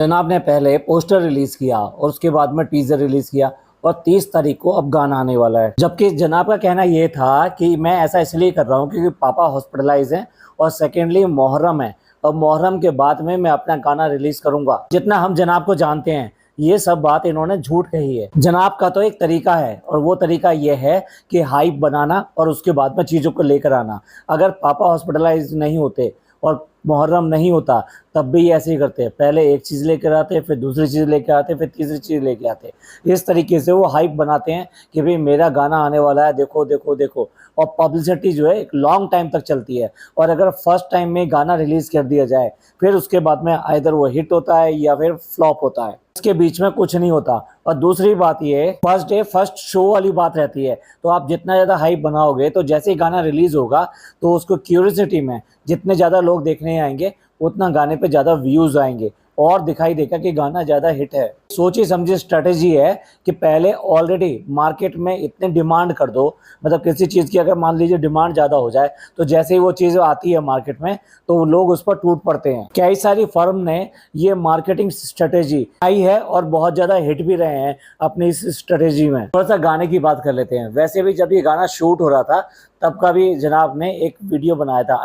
जनाब ने पहले पोस्टर रिलीज किया और उसके बाद में टीजर रिलीज किया और 30 तारीख को अब गाना आने वाला है। जबकि जनाब का कहना ये था कि मैं ऐसा इसलिए कर रहा हूँ क्योंकि पापा हॉस्पिटलाइज हैं और सेकेंडली मुहर्रम है और मुहर्रम के बाद में मैं अपना गाना रिलीज करूंगा। जितना हम जनाब को जानते हैं ये सब बात इन्होंने झूठ कही है। जनाब का तो एक तरीका है और वो तरीका ये है कि हाइप बनाना और उसके बाद में चीज़ों को लेकर आना। अगर पापा हॉस्पिटलाइज नहीं होते और मुहर्रम नहीं होता तब भी ये ऐसे ही करते हैं, पहले एक चीज़ लेकर आते फिर दूसरी चीज़ लेकर आते फिर तीसरी चीज़ लेकर आते। इस तरीके से वो हाइप बनाते हैं कि भाई मेरा गाना आने वाला है, देखो देखो देखो। और पब्लिसिटी जो है एक लॉन्ग टाइम तक चलती है और अगर फर्स्ट टाइम में गाना रिलीज कर दिया जाए फिर उसके बाद में आइदर वो हिट होता है या फिर फ्लॉप होता है, इसके बीच में कुछ नहीं होता। और दूसरी बात ये फर्स्ट डे फर्स्ट शो वाली बात रहती है, तो आप जितना ज़्यादा हाइप बनाओगे तो जैसे ही गाना रिलीज होगा तो उसको क्यूरियोसिटी में जितने ज़्यादा लोग देखने आएंगे उतना गाने पे ज़्यादा व्यूज़ आएंगे और दिखाई देगा कि गाना ज़्यादा हिट है। सोची समझी स्ट्रेटेजी है कि पहले ऑलरेडी मार्केट में इतने डिमांड कर दो, मतलब किसी चीज़ की अगर मान लीजिए डिमांड ज़्यादा हो जाए तो जैसे ही वो चीज़ आती है मार्केट में तो लोग उस पर टूट पड़ते हैं। कई सारी फर्म ने ये मार्केटिंग स्ट्रेटेजी आई है और बहुत ज़्यादा हिट भी रहे हैं अपनी इस स्ट्रेटेजी में। थोड़ा सा गाने की बात कर लेते हैं। वैसे भी जब ये गाना शूट हो रहा था तब का भी जनाब ने एक वीडियो बनाया था,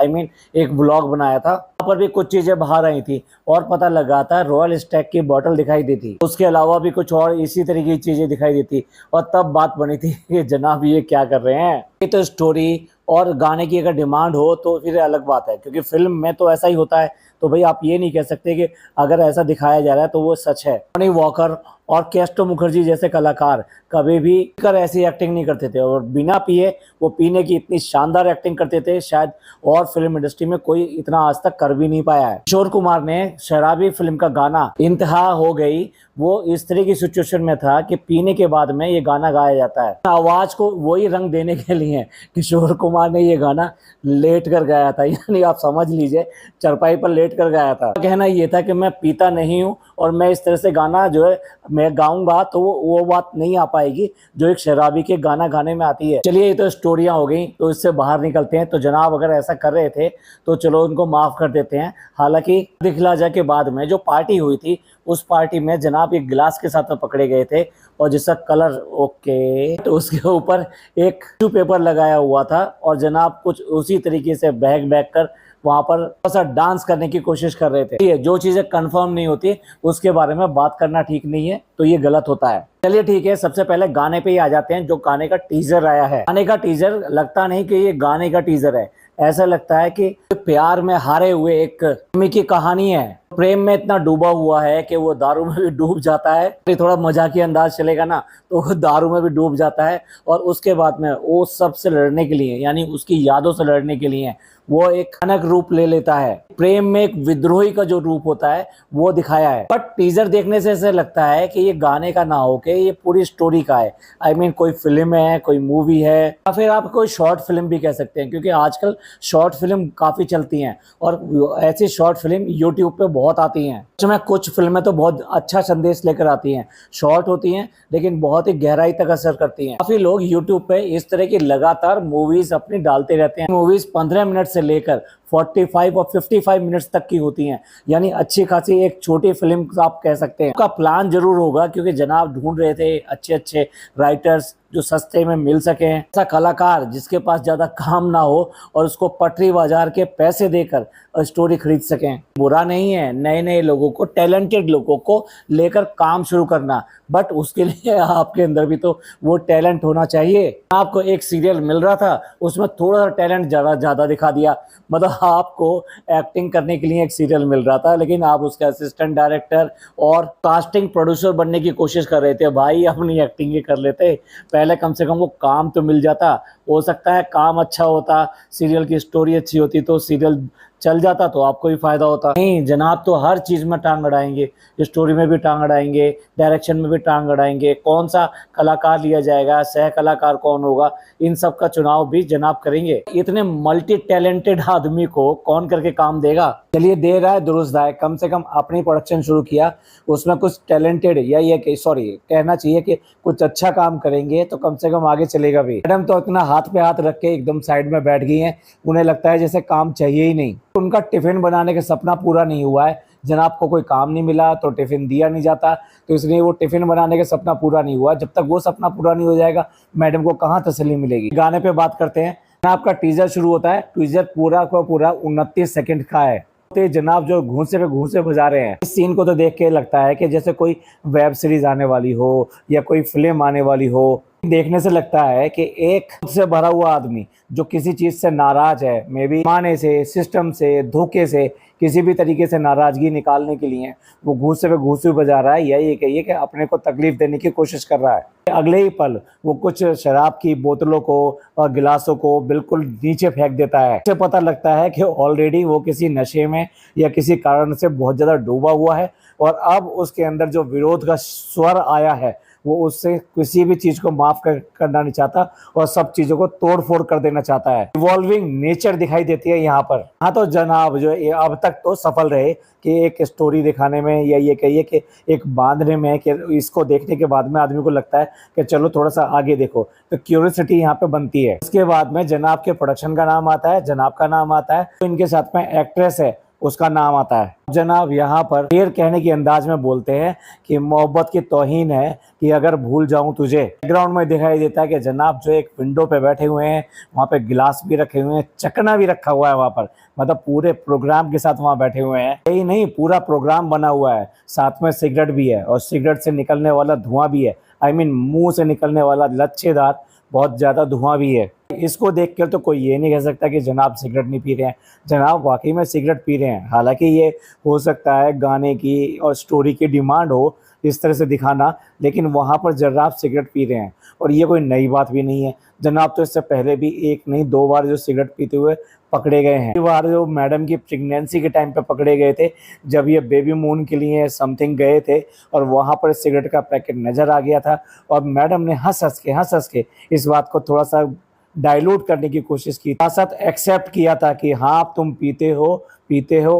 एक व्लॉग बनाया था। वहाँ पर भी कुछ चीज़ें बाहर आई थी और पता लगा था रॉयल स्टैग की बोतल दिखाई दी थी, उसके अलावा भी कुछ और इसी तरीके की चीज़ें दिखाई दी थी और तब बात बनी थी कि जनाब ये क्या कर रहे हैं। ये तो स्टोरी और गाने की अगर डिमांड हो तो फिर अलग बात है, क्योंकि फिल्म में तो ऐसा ही होता है। तो भाई आप ये नहीं कह सकते कि अगर ऐसा दिखाया जा रहा है तो वो सच है। टोनी वॉकर और केस्टो मुखर्जी जैसे कलाकार कभी भी कर ऐसी एक्टिंग नहीं करते थे और बिना पिए वो पीने की इतनी शानदार एक्टिंग करते थे, शायद और फिल्म इंडस्ट्री में कोई इतना आज तक कर भी नहीं पाया है। किशोर कुमार ने शराबी फिल्म का गाना इंतहा हो गई, वो इस तरह की सिचुएशन में था कि पीने के बाद में ये गाना गाया जाता है। आवाज को वही रंग देने के लिए किशोर कुमार ने ये गाना लेट कर गाया था, यानी आप समझ लीजिए चरपाई पर लेट कर गाया था। कहना ये था कि मैं पीता नहीं हूँ और मैं इस तरह से गाना जो है मैं गाऊंगा तो वो बात नहीं आ पाएगी जो एक शराबी के गाना गाने में आती है। चलिए ये तो स्टोरियां हो गई, तो इससे बाहर निकलते हैं। तो जनाब अगर ऐसा कर रहे थे तो चलो उनको माफ कर देते हैं। हालांकि दिखलाजा के बाद में जो पार्टी हुई थी उस पार्टी में जनाब एक गिलास के साथ पकड़े गए थे और जिसका कलर ओके तो उसके ऊपर एक टिश्यू पेपर लगाया हुआ था और जनाब कुछ उसी तरीके से बहक बहक कर वहां पर थोड़ा सा डांस करने की कोशिश कर रहे थे। जो चीजें कंफर्म नहीं होती उसके बारे में बात करना ठीक नहीं है, तो ये गलत होता है। चलिए ठीक है, सबसे पहले गाने पे ही आ जाते हैं। जो गाने का टीजर आया है, गाने का टीजर लगता नहीं कि ये गाने का टीजर है, ऐसा लगता है कि प्यार में हारे हुए एक प्रेमी की कहानी है। प्रेम में इतना डूबा हुआ है कि वो दारू में भी डूब जाता है। थोड़ा मजाकी अंदाज चलेगा ना तो वो दारू में भी डूब जाता है और उसके बाद में वो सबसे लड़ने के लिए यानी उसकी यादों से लड़ने के लिए वो एक भयानक रूप ले लेता है। प्रेम में एक विद्रोही का जो रूप होता है वो दिखाया है। बट टीजर देखने से ऐसा लगता है कि ये गाने का ना हो के ये पूरी स्टोरी का है। कोई फिल्म है, कोई मूवी है या फिर आप कोई शॉर्ट फिल्म भी कह सकते हैं, क्योंकि आजकल शॉर्ट फिल्म काफी चलती हैं और ऐसी शॉर्ट फिल्म यूट्यूब पे बहुत आती हैं। उसमें कुछ फिल्में तो बहुत अच्छा संदेश लेकर आती हैं, शॉर्ट होती हैं लेकिन बहुत ही गहराई तक असर करती हैं। काफी लोग यूट्यूब पे इस तरह की लगातार मूवीज अपनी डालते रहते हैं। मूवीज 15 मिनट से लेकर 45 और 55 मिनट्स तक की होती हैं, यानी अच्छी खासी एक छोटी फिल्म आप कह सकते हैं। उसका प्लान जरूर होगा क्योंकि जनाब ढूंढ रहे थे अच्छे अच्छे राइटर्स जो सस्ते में मिल सके, ऐसा कलाकार जिसके पास ज्यादा काम ना हो और उसको पटरी बाजार के पैसे देकर स्टोरी खरीद सकें। बुरा नहीं है नए नए लोगों को, टैलेंटेड लोगों को लेकर काम शुरू करना, बट उसके लिए आपके अंदर भी तो वो टैलेंट होना चाहिए। आपको एक सीरियल मिल रहा था उसमें थोड़ा सा टैलेंट ज्यादा दिखा दिया, मतलब आपको एक्टिंग करने के लिए एक सीरियल मिल रहा था लेकिन आप उसके असिस्टेंट डायरेक्टर और कास्टिंग प्रोड्यूसर बनने की कोशिश कर रहे थे। भाई अपनी एक्टिंग ही कर लेते, पहले कम से कम वो काम तो मिल जाता। हो सकता है काम अच्छा होता, सीरियल की स्टोरी अच्छी होती तो सीरियल चल जाता तो आपको भी फायदा होता। नहीं, जनाब तो हर चीज में टांग अड़ाएंगे, स्टोरी में भी टांग अड़ाएंगे, डायरेक्शन में भी टांग अड़ाएंगे, कौन सा कलाकार लिया जाएगा, सह कलाकार कौन होगा, इन सब का चुनाव भी जनाब करेंगे। इतने मल्टी टैलेंटेड आदमी को कौन करके काम देगा। चलिए दे रहा है दुरुस्त है, कम से कम अपनी प्रोडक्शन शुरू किया, उसमें कुछ टैलेंटेड या ये सॉरी कहना चाहिए कि कुछ अच्छा काम करेंगे तो कम से कम आगे चलेगा भी। मैडम तो इतना हाथ पे हाथ रख के एकदम साइड में बैठ गई हैं, उन्हें लगता है जैसे काम चाहिए ही नहीं। उनका टिफिन बनाने का सपना पूरा नहीं हुआ है जनाब को कोई काम नहीं मिला तो टिफिन दिया नहीं जाता, तो इसलिए वो टिफिन बनाने का सपना पूरा नहीं हुआ। जब तक वो सपना पूरा नहीं हो जाएगा मैडम को कहाँ तसल्ली मिलेगी। गाने पे बात करते हैं। जनाब का टीजर शुरू होता है। टीजर पूरा का पूरा 29 सेकंड का है। तो जनाब जो घूंसे पे घूंसे बजा रहे हैं, इस सीन को तो देख के लगता है कि जैसे कोई वेब सीरीज आने वाली हो या कोई फिल्म आने वाली हो। देखने से लगता है कि एक खुद से भरा हुआ आदमी जो किसी चीज से नाराज है, मे बी माने से, सिस्टम से, धोखे से, किसी भी तरीके से नाराजगी निकालने के लिए वो घूंसे पे घूंसे बजा रहा है, या ये कहिए कि अपने को तकलीफ देने की कोशिश कर रहा है। अगले ही पल वो कुछ शराब की बोतलों को और गिलासों को बिल्कुल नीचे फेंक देता है। इससे पता लगता है कि ऑलरेडी वो किसी नशे में या किसी कारण से बहुत ज्यादा डूबा हुआ है, और अब उसके अंदर जो विरोध का स्वर आया है वो उससे किसी भी चीज को माफ करना नहीं चाहता और सब चीजों को तोड़ फोड़ कर देना चाहता है। इवॉल्विंग नेचर दिखाई देती है यहाँ पर। हाँ तो जनाब जो अब तक तो सफल रहे कि एक स्टोरी दिखाने में, या ये कहिए कि एक बांधने में, कि इसको देखने के बाद में आदमी को लगता है कि चलो थोड़ा सा आगे देखो, तो क्यूरियोसिटी यहाँ पे बनती है। उसके बाद में जनाब के प्रोडक्शन का नाम आता है, जनाब का नाम आता है, तो इनके साथ में एक्ट्रेस है उसका नाम आता है। जनाब यहाँ पर शेर कहने की अंदाज में बोलते हैं कि मोहब्बत की तौहीन है कि अगर भूल जाऊं तुझे। बैकग्राउंड में दिखाई देता है कि जनाब जो एक विंडो पे बैठे हुए हैं, वहाँ पे गिलास भी रखे हुए हैं, चकना भी रखा हुआ है वहाँ पर, मतलब पूरे प्रोग्राम के साथ वहाँ बैठे हुए हैं। यही नहीं, पूरा प्रोग्राम बना हुआ है, साथ में सिगरेट भी है और सिगरेट से निकलने वाला धुआं भी है। आई मीन मुंह से निकलने वाला लच्छेदार बहुत ज्यादा धुआं भी है। इसको देखकर तो कोई ये नहीं कह सकता कि जनाब सिगरेट नहीं पी रहे हैं। जनाब वाकई में सिगरेट पी रहे हैं। हालांकि ये हो सकता है गाने की और स्टोरी की डिमांड हो इस तरह से दिखाना, लेकिन वहाँ पर जनाब सिगरेट पी रहे हैं और ये कोई नई बात भी नहीं है। जनाब तो इससे पहले भी एक नहीं दो बार जो सिगरेट पीते हुए पकड़े गए हैं। बार जो मैडम की प्रेगनेंसी के टाइम पे पकड़े गए थे, जब ये बेबी मून के लिए समथिंग गए थे और वहाँ पर सिगरेट का पैकेट नजर आ गया था, और मैडम ने हंस हंस के इस बात को थोड़ा सा डाइल्यूट करने की कोशिश की, साथ साथ एक्सेप्ट किया था कि हाँ तुम पीते हो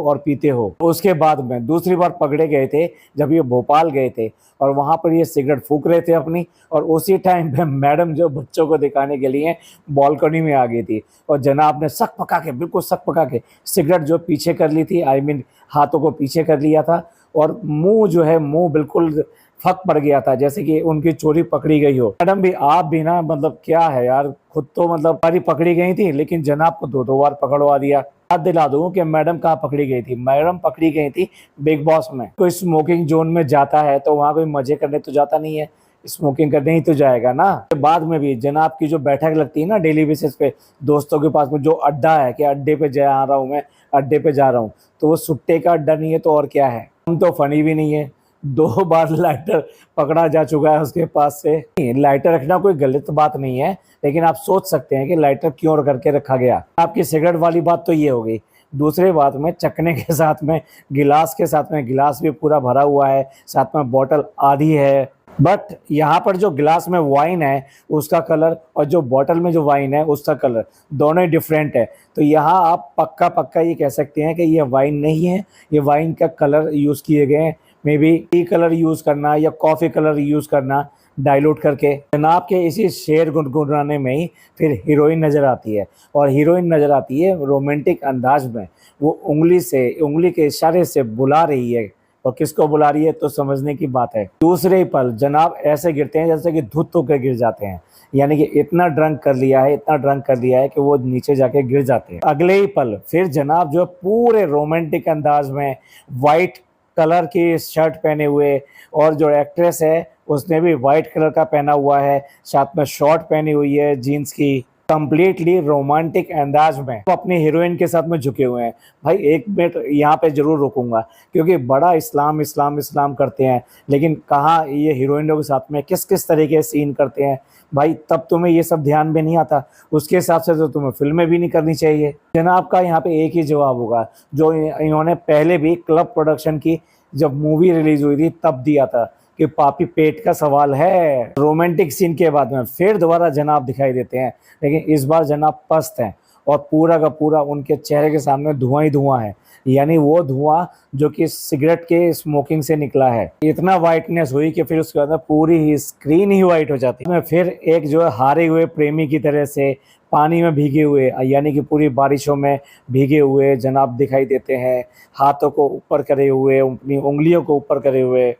और पीते हो। उसके बाद में दूसरी बार पकड़े गए थे जब ये भोपाल गए थे और वहां पर ये सिगरेट फूक रहे थे अपनी, और उसी टाइम पे मैडम जो बच्चों को दिखाने के लिए बालकनी में आ गई थी और जनाब ने बिल्कुल सक पका के सिगरेट जो पीछे कर ली थी, आई मीन हाथों को पीछे कर लिया था, और मुंह बिल्कुल फक पड़ गया था जैसे कि उनकी चोरी पकड़ी गई हो। मैडम भी, आप भी ना, मतलब क्या है यार, खुद तो मतलब बारी पकड़ी गई थी लेकिन जनाब को दो बार पकड़वा दिया। याद दिला दूं कि मैडम कहाँ पकड़ी गई थी। मैडम पकड़ी गई थी बिग बॉस में। कोई स्मोकिंग जोन में जाता है तो वहां कोई मजे करने तो जाता नहीं है, स्मोकिंग करने ही तो जाएगा ना। बाद में भी जनाब की जो बैठक लगती है ना डेली बेसिस पे दोस्तों के पास में, जो अड्डा है कि अड्डे पे जा रहा हूँ मैं, अड्डे पे जा रहा हूँ, तो वो सुट्टे का अड्डा नहीं है तो और क्या है। हम तो फनी भी नहीं है, 2 बार लाइटर पकड़ा जा चुका है उसके पास से। लाइटर रखना कोई गलत बात नहीं है, लेकिन आप सोच सकते हैं कि लाइटर क्यों करके रखा गया। आपकी सिगरेट वाली बात तो ये हो गई। दूसरी बात में चखने के साथ में गिलास के साथ में, गिलास भी पूरा भरा हुआ है, साथ में बोतल आधी है, बट यहाँ पर जो गिलास में वाइन है उसका कलर और जो बोतल में जो वाइन है उसका कलर दोनों ही डिफरेंट है। तो यहाँ आप पक्का ये कह सकते हैं कि ये वाइन नहीं है, ये वाइन का कलर यूज किए गए हैं। May be T colour use करना या कॉफी कलर यूज करना डाइल्यूट करके। जनाब के इसी शेर गुनगुनाने में ही फिर हीरोइन नजर आती है, और हीरोइन नजर आती है रोमांटिक अंदाज में। वो उंगली के इशारे से बुला रही है, और किसको बुला रही है तो समझने की बात है। दूसरे पल जनाब ऐसे गिरते हैं जैसे कि धुत होकर गिर जाते हैं, यानी कि इतना ड्रंक कर लिया है कि वो नीचे जाके गिर जाते हैं। अगले ही पल फिर जनाब जो पूरे रोमांटिक अंदाज में वाइट कलर की शर्ट पहने हुए, और जो एक्ट्रेस है उसने भी वाइट कलर का पहना हुआ है, साथ में शॉर्ट पहनी हुई है जीन्स की, कंप्लीटली रोमांटिक अंदाज में वो अपनी हीरोइन के साथ में झुके हुए हैं। भाई एक मिनट यहाँ पे जरूर रुकूंगा, क्योंकि बड़ा इस्लाम करते हैं, लेकिन कहाँ ये हीरोइनों के साथ में किस किस तरीके से सीन करते हैं भाई, तब तुम्हें ये सब ध्यान में नहीं आता। उसके हिसाब से तो तुम्हें फिल्में भी नहीं करनी चाहिए। जनाब का यहाँ पे एक ही जवाब होगा जो इन्होंने पहले भी क्लब प्रोडक्शन की जब मूवी रिलीज हुई थी तब दिया था, कि पापी पेट का सवाल है। रोमांटिक सीन के बाद में फिर दोबारा जनाब दिखाई देते हैं, लेकिन इस बार जनाब पस्त हैं और पूरा का पूरा उनके चेहरे के सामने धुआं ही धुआं है, यानी वो धुआं जो कि सिगरेट के स्मोकिंग से निकला है। इतना वाइटनेस हुई कि फिर उसके बाद पूरी ही स्क्रीन ही वाइट हो जाती है। फिर एक जो है हारे हुए प्रेमी की तरह से पानी में भीगे हुए, यानी कि पूरी बारिशों में भीगे हुए जनाब दिखाई देते हैं, हाथों को ऊपर करे हुए, अपनी उंगलियों को ऊपर करे हुए।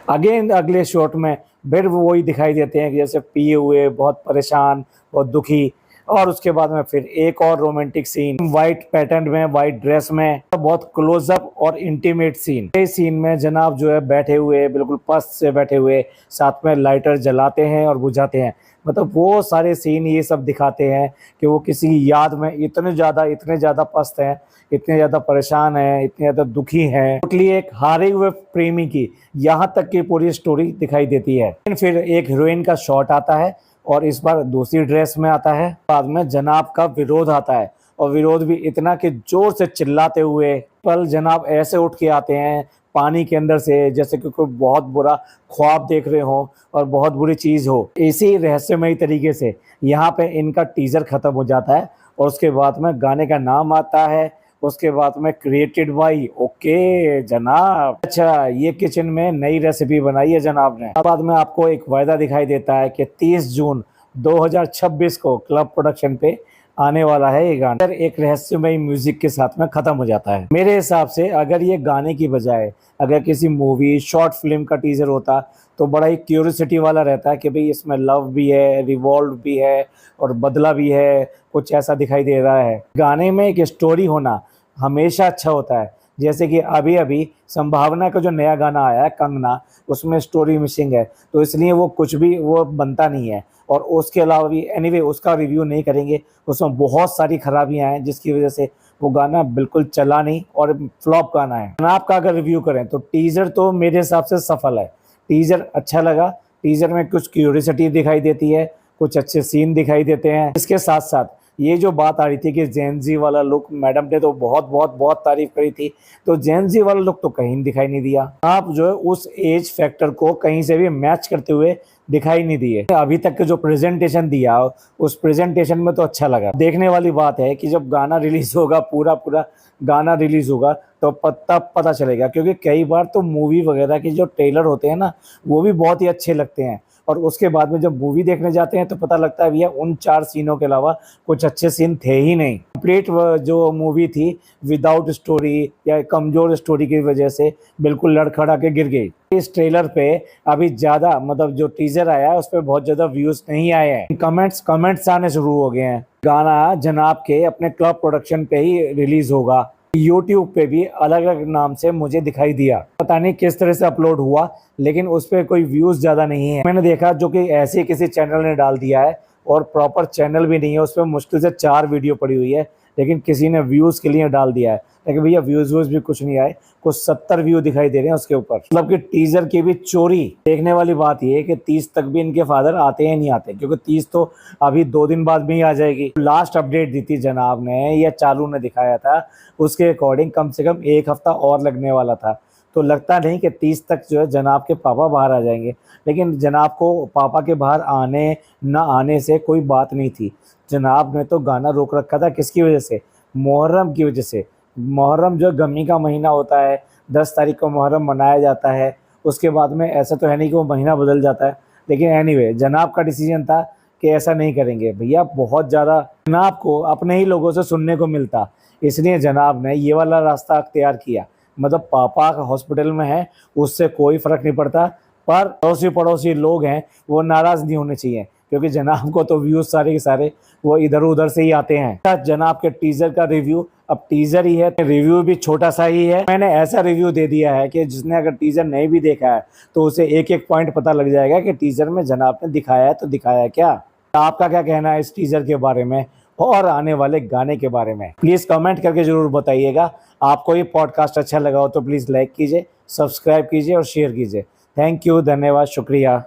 अगेन अगले शॉट में फिर वो वही दिखाई देते हैं कि जैसे पिए हुए, बहुत परेशान, बहुत दुखी। और उसके बाद में फिर एक और रोमांटिक सीन वाइट पैटर्न में, वाइट ड्रेस में, बहुत क्लोजअप और इंटीमेट सीन। इस सीन में जनाब जो है बैठे हुए, बिल्कुल पस्त से बैठे हुए, साथ में लाइटर जलाते हैं और बुझाते हैं। मतलब वो सारे सीन ये सब दिखाते हैं कि वो किसी की याद में इतने ज़्यादा पस्त हैं, इतने ज़्यादा परेशान हैं, इतने ज़्यादा दुखी हैं। टोटली एक हारे हुए प्रेमी की यहाँ तक की पूरी स्टोरी दिखाई देती है। फिर एक हीरोइन का शॉट आता है और इस बार दूसरी ड्रेस में आता है। बाद में जनाब का विरोध आता है और विरोध भी इतना कि जोर से चिल्लाते हुए पल जनाब ऐसे उठ के आते हैं पानी के अंदर से, जैसे कि कोई बहुत बुरा ख्वाब देख रहे हो और बहुत बुरी चीज़ हो। इसी रहस्यमयी तरीके से यहाँ पे इनका टीजर खत्म हो जाता है और उसके बाद में गाने का नाम आता है। उसके बाद में क्रिएटेड बाई ओके जनाब। अच्छा, ये किचन में नई रेसिपी बनाई है जनाब ने। बाद में आपको एक वायदा दिखाई देता है कि 30 जून 2026 को क्लब प्रोडक्शन पे आने वाला है ये गाना। एक रहस्यमय म्यूजिक के साथ में खत्म हो जाता है। मेरे हिसाब से अगर ये गाने की बजाय अगर किसी मूवी शॉर्ट फिल्म का टीजर होता तो बड़ा ही क्यूरियोसिटी वाला रहता है कि भाई इसमें लव भी है, रिवॉल्व भी है और बदला भी है, कुछ ऐसा दिखाई दे रहा है। गाने में एक स्टोरी होना हमेशा अच्छा होता है। जैसे कि अभी अभी संभावना का जो नया गाना आया है कंगना, उसमें स्टोरी मिसिंग है, तो इसलिए वो कुछ भी वो बनता नहीं है। और उसके अलावा भी एनीवे उसका रिव्यू नहीं करेंगे, उसमें बहुत सारी खराबियां हैं जिसकी वजह से वो गाना बिल्कुल चला नहीं और फ्लॉप गाना है। आपका अगर रिव्यू करें तो टीजर तो मेरे हिसाब से सफल है। टीजर अच्छा लगा। टीजर में कुछ क्यूरियोसिटी दिखाई देती है, कुछ अच्छे सीन दिखाई देते हैं। इसके साथ साथ ये जो बात आ रही थी कि जेनजी वाला लुक, मैडम ने तो बहुत बहुत बहुत तारीफ करी थी, तो जेनजी वाला लुक तो कहीं दिखाई नहीं दिया। आप जो है उस एज फैक्टर को कहीं से भी मैच करते हुए दिखाई नहीं दिए। अभी तक के जो प्रेजेंटेशन दिया उस प्रेजेंटेशन में तो अच्छा लगा। देखने वाली बात है कि जब गाना रिलीज होगा, पूरा पूरा गाना रिलीज होगा तो पता चलेगा, क्योंकि कई बार तो मूवी वगैरह के जो ट्रेलर होते हैं ना वो भी बहुत ही अच्छे लगते हैं और उसके बाद में जब मूवी देखने जाते हैं तो पता लगता है भैया उन 4 सीनों के अलावा कुछ अच्छे सीन थे ही नहीं। कंप्लीट जो मूवी थी विदाउट स्टोरी या कमजोर स्टोरी की वजह से बिल्कुल लड़खड़ा के गिर गई। इस ट्रेलर पे अभी ज़्यादा मतलब जो टीजर आया है उस पर बहुत ज़्यादा व्यूज़ नहीं आए हैं। कमेंट्स आने शुरू हो गए हैं। गाना जनाब के अपने क्लब प्रोडक्शन पे ही रिलीज होगा। यूट्यूब पे भी अलग अलग नाम से मुझे दिखाई दिया, पता नहीं किस तरह से अपलोड हुआ, लेकिन उस पर कोई व्यूज ज्यादा नहीं है। मैंने देखा जो कि ऐसे किसी चैनल ने डाल दिया है और प्रॉपर चैनल भी नहीं है, उस पर मुश्किल से 4 वीडियो पड़ी हुई है, लेकिन किसी ने व्यूज के लिए डाल दिया है। लेकिन भैया व्यूज भी कुछ नहीं आए, कुछ 70 व्यू दिखाई दे रहे हैं उसके ऊपर। मतलब कि टीजर की भी चोरी। देखने वाली बात यह है कि 30 तक भी इनके फादर आते हैं नहीं आते, क्योंकि 30 तो अभी 2 दिन बाद भी आ जाएगी। लास्ट अपडेट दी थी जनाब ने या चालू ने दिखाया था, उसके अकॉर्डिंग कम से कम 1 हफ्ता और लगने वाला था। तो लगता नहीं कि 30 तक जो है जनाब के पापा बाहर आ जाएंगे, लेकिन जनाब को पापा के बाहर आने न आने से कोई बात नहीं थी। जनाब ने तो गाना रोक रखा था, किसकी वजह से? मुहर्रम की वजह से। मुहर्रम जो गमी का महीना होता है, 10 तारीख को मुहर्रम मनाया जाता है, उसके बाद में ऐसा तो है नहीं कि वो महीना बदल जाता है, लेकिन एनीवे जनाब का डिसीजन था कि ऐसा नहीं करेंगे। भैया बहुत ज़्यादा जनाब को अपने ही लोगों से सुनने को मिलता, इसलिए जनाब ने ये वाला रास्ता अख्तियार किया। मतलब पापा हॉस्पिटल में है उससे कोई फ़र्क नहीं पड़ता, पर पड़ोसी लोग हैं वो नाराज़ नहीं होने चाहिए, क्योंकि जनाब को तो व्यूज़ सारे के सारे वो इधर उधर से ही आते हैं। जनाब के टीजर का रिव्यू, अब टीजर ही है, रिव्यू भी छोटा सा ही है। मैंने ऐसा रिव्यू दे दिया है कि जिसने अगर टीजर नहीं भी देखा है तो उसे एक एक पॉइंट पता लग जाएगा कि टीजर में जनाब ने दिखाया है तो दिखाया क्या। आपका क्या कहना है इस टीजर के बारे में और आने वाले गाने के बारे में? प्लीज़ कमेंट करके ज़रूर बताइएगा। आपको ये पॉडकास्ट अच्छा लगा हो तो प्लीज़ लाइक कीजिए, सब्सक्राइब कीजिए और शेयर कीजिए। थैंक यू, धन्यवाद, शुक्रिया।